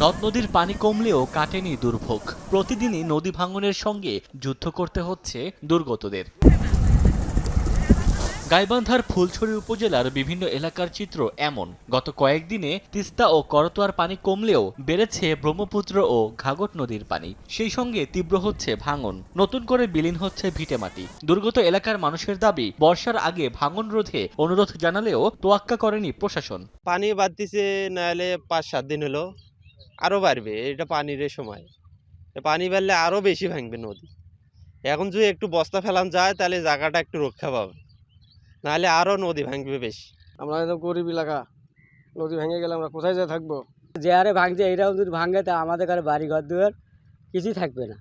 নদ নদীর পানি কমলেও কাটেনি দুর্ভোগ। প্রতিদিনই নদী ভাঙনের সঙ্গে যুদ্ধ করতে হচ্ছে দুর্গতদের। গাইবান্ধার ফুলছড়ি উপজেলার বিভিন্ন এলাকার চিত্র এমন। গত কয়েকদিনে তিস্তা ও করতোয়ার পানি কমলেও বেড়েছে ব্রহ্মপুত্র ও ঘাঘট নদীর পানি। সেই সঙ্গে তীব্র হচ্ছে ভাঙন, নতুন করে বিলীন হচ্ছে ভিটেমাটি। দুর্গত এলাকার মানুষের দাবি, বর্ষার আগে ভাঙন রোধে অনুরোধ জানালেও তোয়াক্কা করেনি প্রশাসন। পানি বাড়তিছে, নাহলে 5-7 দিন হলো আরো বাড়বে। এটা পানির সময়, পানি বাড়লে আরো বেশি ভাঙবে নদী। এখন যদি একটু বস্তা ফেলান যায় তাহলে জায়গাটা একটু রক্ষা পাবে, নাহলে আরো নদী ভাঙবে বেশি। আমরা একদম গরিব এলাকা, নদী ভেঙে গেলে আমরা কোথায় যা থাকবো? যে হারে ভাঙছে এটাও যদি ভাঙে তা আমাদের কাছে বাড়ি ঘর দুয়ার কিছুই থাকবে না,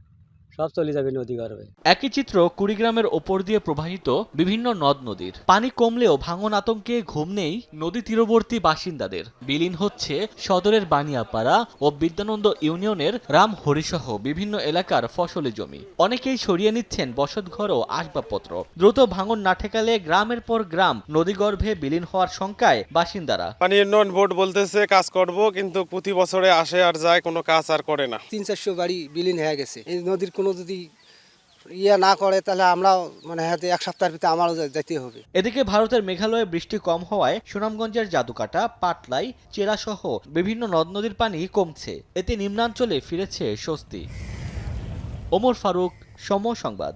সব চলে যাবে নদী গর্ভে। একই চিত্র কুড়িগ্রামের ওপর দিয়ে প্রবাহিত বিভিন্ন নদ নদীর। পানি কমলেও ভাঙন আতঙ্কে ঘুম নেই নদী তীরবর্তী বাসিন্দাদের। বিলীন হচ্ছে সদরের বানিয়াপাড়া ও বিদ্যানন্দ ইউনিয়নের রামহরিসহ বিভিন্ন এলাকার ফসলি জমি। অনেকেই সরিয়ে নিচ্ছেন বসতঘর ও আসবাবপত্র। দ্রুত ভাঙন না ঠেকালে গ্রামের পর গ্রাম নদীগর্ভে বিলীন হওয়ার শঙ্কায় বাসিন্দারা। পানি উন্নয়ন বোর্ড বলতেছে কাজ করব, কিন্তু প্রতি বছরে আসে আর যায়, কোনো কাজ আর করে না। 300-400 বাড়ি বিলীন হয়ে গেছে। এই নদীর কোনো যদি না করে তাহলে আমরাও হয়তো এক সপ্তাহের ভিতরে আমারও যেতে হবে। এদিকে ভারতের মেঘালয়ে বৃষ্টি কম হওয়ায় সুনামগঞ্জের জাদুকাটা, পাটলাই, চেরা সহ বিভিন্ন নদ নদীর পানি কমছে। এতে নিম্নাঞ্চলে ফিরেছে স্বস্তি। ওমর ফারুক, সময় সংবাদ।